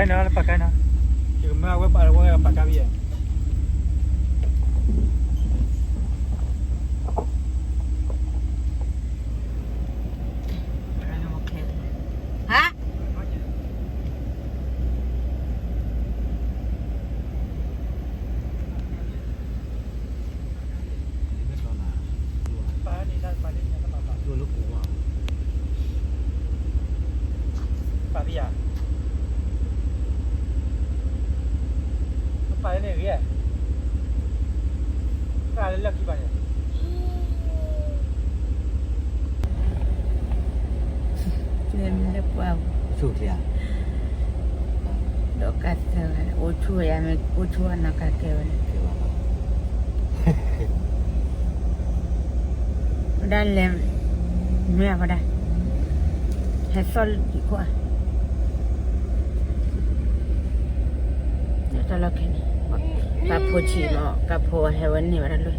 cái nó bạc cái nó chỉ mà quay bạc cái gì hả bà bây giờ nó phải này cái cái là cái gì chuyện đẹp quá Sụt thì à? đó cả giờ ô chua em ô chua nó cả kêu đang làm mẹ vào đây hết sol đi qua đó là cái này cà phô chỉ mà cà phô hay vấn này vào đây luôn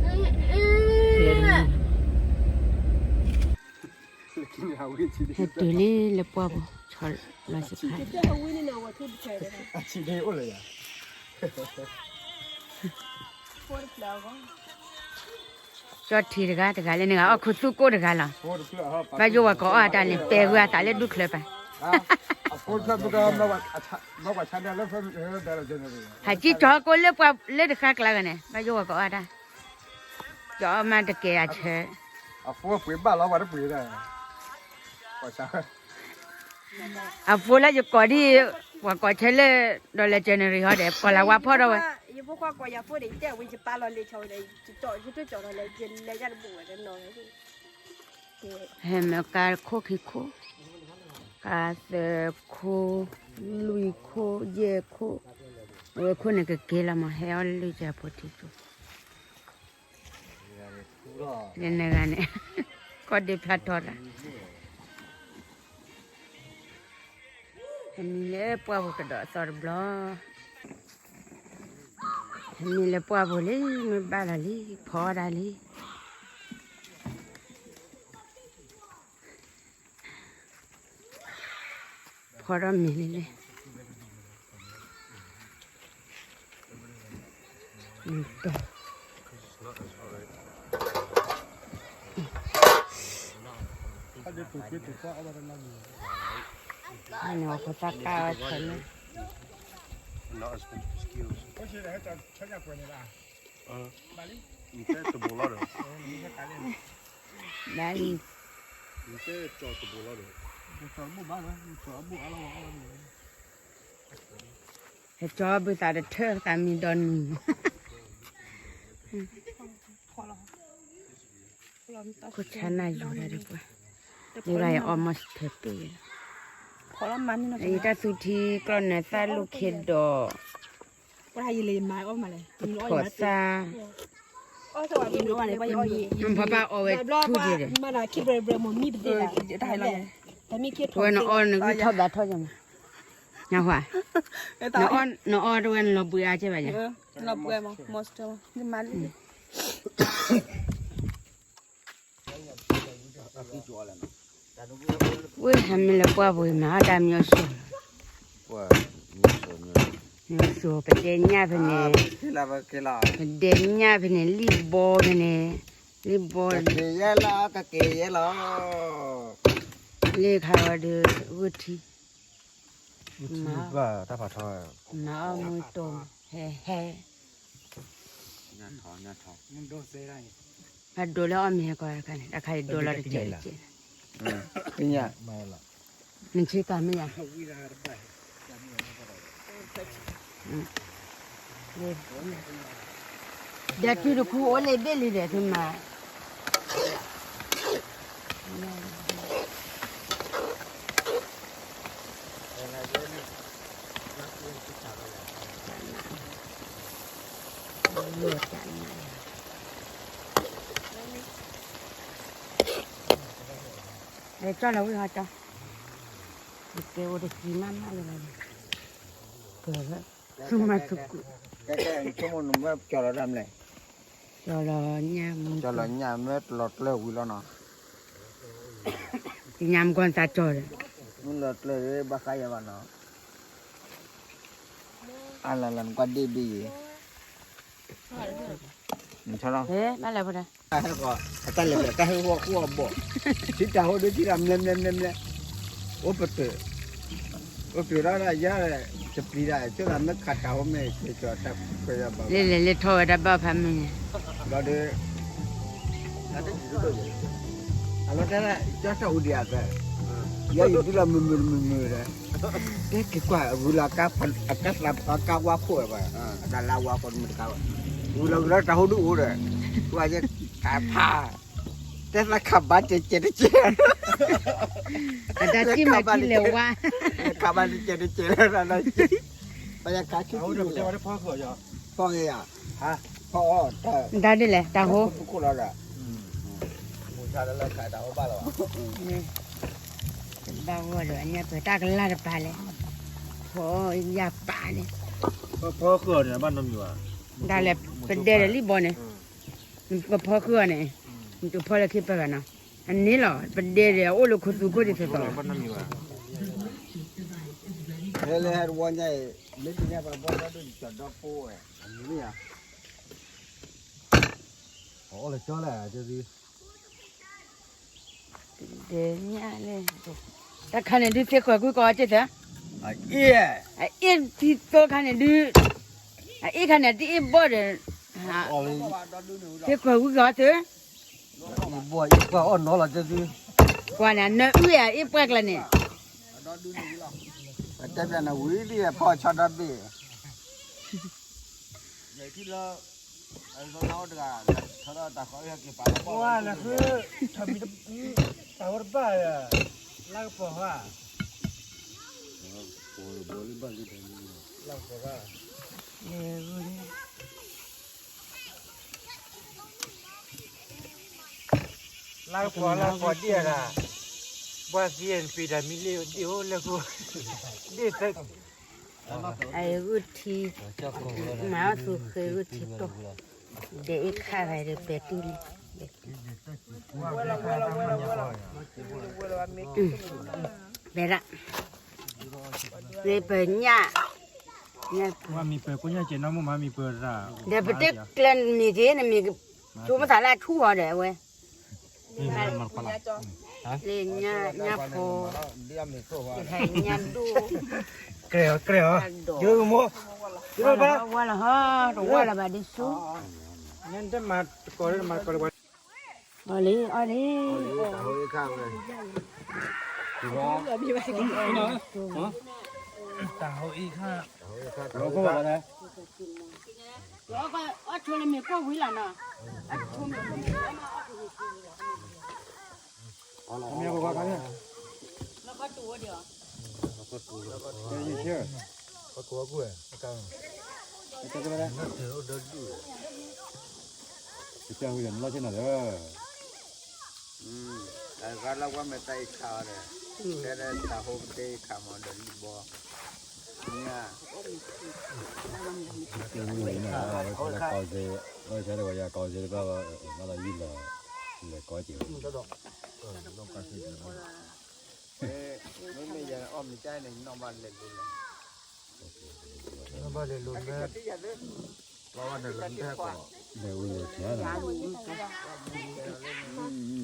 hết từ đi là qua bộ chọn là sẽ phải chỉ đây ổn rồi à cho thì cái lên nữa khu tu cô được cái là bây giờ có ở đây là bè qua tại là đục lên phải hay chỉ cho cô lên qua lên được khác là cái này bây giờ có ở đây cho mà được cái chứ phố bưởi ba lão bà nó bưởi này phố là có đi và có chơi lên đó là chơi này họ đẹp còn là qua phố đâu vậy yêu phố qua nhà phố để chơi với chị ba lo lấy chơi này chị chọn là dân lấy ra được bùa để nói hem cá khô khí khô cá sấu khô lùi khô dê khô rồi khô này cái kia là mà heo lùi ra bột thịt nên là này có đi phát thôi em lấy qua một cái đó sờ blo em lấy qua một lấy mình ba là lấy phở ra lấy phở ra mình lấy anh nó có tất cả hết rồi Not as big skills. có gì để cho nhà quên này Inte to bolare. đấy Inte to bolare.ให้จอบไปตาเด็ดเธอตามีดอนก็ฉันน่าอยู่ได้ดีกว่านี่ไรออมสเทปีขอละมันนี่นะ ไอ้ตาสุธีกรอนน่ะตาลูกเขดดอ ว่าให้เลยไม้ออกมาเลย ขอซา อ๋อสวัสดีน้องอะไรว่าย่อย มันพ่อป้าเอาไว้ทุเดียว มาคิดเร็วๆมันมีเดี๋ยวได้เลยแต่มีคิด ตัวน้ออ่อนนึกเท่าแบบเท่าจังนะว่าน้ออ่อนด้วยเราเบื่อใช่ป่ะเนี่ย เราเบื่อมั้งมอสเตอร์นี่มัน เว้ยทำไม่ละกว่าบ่มาดามยอสู Wow,ยอสูไปเดนญาเพิ่นนี่ไปเดนญาเพิ่นนี่ลิบอเพิ่นนี่ลิบอ เลขาว่าเด้อวุฒิ và ta phải thôi. มาเอามือตรงแฮ่ Nhà thọ. มันโดนเสียได้ ๆมาดูแล้วเอามีก็กันราคาดอลลาร์เจ็ด Cái nhà mày là มันชื่อกันมั้ยอ่ะเดี๋ยวที่ดูคูโอเลเบลีเด้อที่มาเดี๋ยวจ้าเราวิหารจ้าเดี๋ยวเรากินน้ำอะไรเกิดแล้วสุมาสุกุ cái chỗ mình mới cho nó đâm này. จอรอเนี่ยมึง Cho nó nhà mới lọt leo quy lo nó. ยามก่อนตาจอเลย Mình lọt leo để bác cái vào nó. ala lan kwa de bi ni cha lo เฮ้มาแล้วบ่ได้ ha ko ta le ka he wo ko bo ti ta ho de ti ram nem nem nem le o pat o pi ra ra yaจะปลีได้เจ้านั้นขัดเขาไม่จะจับก็จะแบบ เลโทรได้บ่พามี เราเดอะไรแต่ละจะเท่าเดียวกันยาอยู่ที่เรามือเลยแต่กี่กว่าเวลากับกับรับกับว่าพูดไปแต่เราว่าคนมันเขาเวลาเราจะหูดูเลยว่าจะขาผ้าแต่ละขับบ้านเจ๊เจ๊ อาจารย์จิ้มมากินเร็วว่า ขับบ้านเจ๊เจ๊แล้วอะไรบรรยากาศชุด เอา นี้ เดี๋ยวจะมาได้พ่อเขยเหรอ พ่อไงอ่ะฮะพ่อแต่ ได้ดิแหละตาโห พวกเราอ่ะหมูชาแล้วขายดาวบ้านเราอ่ะ บ้าว่าเดี๋ยวอันนี้เปิดตากลาดปลาเลยโอ้ยยาปลาเนี่ย พ่อเกิดเนี่ยบ้านน้ำอยู่อ่ะ ได้แหละเป็นเดรลี่บอลเนี่ยมันก็พอเครือเนี่ยมันจะพอแล้วคิดไปกันนะอันนี้เหรอเป็นเดรโอ้ลูกคุณสุกุดิสุดต่อ บ้านน้ำอยู่อ่ะ เฮ้ยเลยวันใหญ่ไม่ถึงเนี่ยแบบว่าเราดูจอดดอกโป้อันนี้เนี่ยโอ้เลยจ้าแหละจะดี เดี๋ยวนี้เลยแต่ขันเนี่ยดูเสียขวากูก็จะเถอะ อ่ะเอี้ย ไอ้เอ็นที่โตขันเนี่ยดูไอ้ขันเนี่ยที่บ่เด้ฮะ อ๋อเลย เสียขวากูก็เถอะ บัวอีกว่าอ่อนน้อละจะดี กว่านั้นเนื้ออุ้ยไอ้ปลักละเนี่ย แต่เป็นอะไรวิ่งดีพ่อชอบดับบี้ใหญ่ที่เราไอ้เราเล่าดีกว่าถ้าเราตาเขาอยากกินปลา ว่านะคือทำมีตาวัดบ้าอ่ะลากปอว่าลากปอว่าลากปอเดียร่ะว่าเสียนปีดามิเลียวเดียวแล้วกูดีสัก ไอ้อุทีมาสุเคยอุทีโตเด็กข้าไปเด็กเป็ดตีเลยเบระเด็กเป็นเนี่ยเนี่ย ว่ามีเปิดกูเนี่ยเจน้องมึงมามีเปิดอ่ะ เดี๋ยวไปเด็กเล่นมีเจนมีชูมาสาระทั่วเดี๋ยวเว้ยเล่นเนี่ยพอไทยเนี่ยดู เกลียวเยอะมั้งเยอะปะ ว่าละฮะว่าละแบบนี้สู้ งั้นจะมาก่อนมาก่อน อ๋อเลยอ๋อเลย เขาอีกข้างเลย ตาเขาอีกค่ะ เราก็บอกนะ แล้วก็อ๋อชวนเลยมีก็วิ่งละนะอ๋อชวนมีก็วิ่งละนะ เมียบอกว่าเนี่ย แล้วก็ตัวเดียว ยี่เชื่อปะกัวกูอ่ะกังจะจะมาได้เดี๋ยวเดินดูจะเจ้าเห็นเราเช่นไหนเด้อ แต่ก็เราว่าไม่ได้ข่าวเลยแต่ได้ข่าวโฮมเดย์ข่าวมันเดินบ่เนี่ย เขาเลยก่อเจเราใช้ได้ว่าอย่าก่อเจก็มาได้ยินเลยเลยก่อเจ ไม่ยังอ้อมใจหนึ่งน้องบ้านเล่นเลย บ้านเลยลุ้นแม่เราวันเดินลุ้นแท้กว่า เดี๋ยวเลยเสียนะ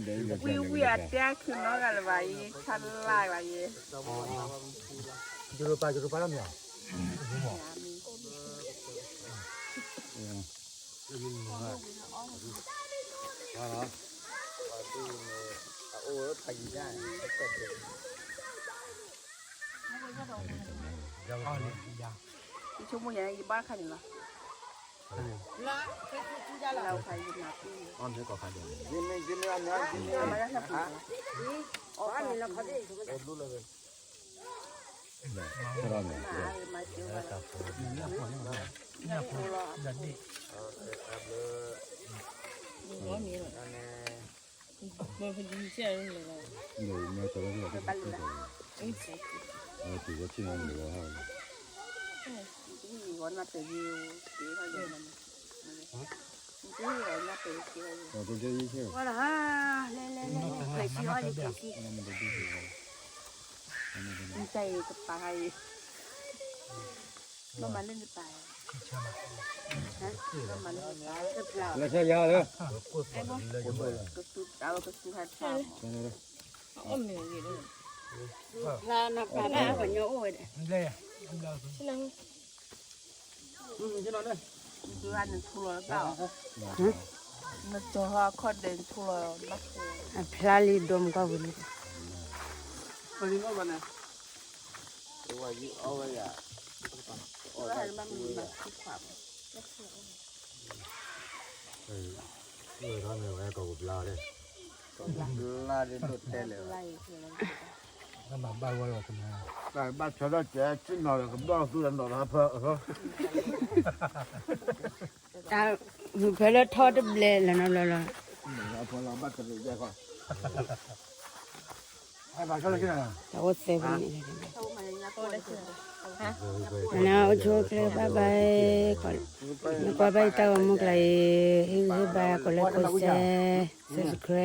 เดี๋ยวเลย we are there คือน้องกันไว้ชั้นล่างไว้ จุดไปแล้วเนี่ย โอ้ยไปได้ชั่วโมงยังอีบ้านคันเหรอเราใครยินหนัก อ้อมใช้ก่อขันเดียว กินอันนี้กิน มาแล้วครับอ๋ออันนี้เราเขาได้ถูกไหม รู้เลย ใช่ไหมเนี่ย มาเจอกัน เดี๋ยวแม่ตัวนี้ก็จะถือว่าชิ้นนั้นหรือว่า วันมาเตะยิวตีเขาเยอะมันตีวันมาเตะตีเขาเยอะ เราตัวเดียวใช่ไหม ว่าละฮะเล่นเคยชี้ว่าเคยชี้ ใจกับตาย เรามาเล่นไปฮะเรามาเล่นไป 来吃鸭的， ไอ้บ่ก็สุดเอาก็สุดหัดชอบอ้อมเนี่ยนี่ ลานับปลาคนโยโอ้ย เลย ฉะนั้นคืออันนึงทุลแล้วเปล่ามันจะหาคอเดินทุลนัก พลาลีดมก็วุ่น ไปนี่ก็วันน่ะตัวอยู่เอาไว้อ่ะ ว่ามันมันคือความ 因为他们还搞不拉的， ลาเดินรถได้เลย ไล่คืออะไร น้ำมันบ้านว่าเราทำไง แต่บ้านชาวบ้านแก่จิ้นหน่อยก็บ้านสู้กันหน่อยนะเพื่อเขา ตาเพลทอดเบลแล้วนะล่ะ พอเราบ้านกันเลยได้ก่อน ไอ้บ้านเขาเลยกินอะไร ตาโอเซบันนี่ เขามาอย่างนี้ก็ได้คือฮะ นะโอโชเคบายบายก็บายตามุกไลฮิบายก็เลยก็เซสเคร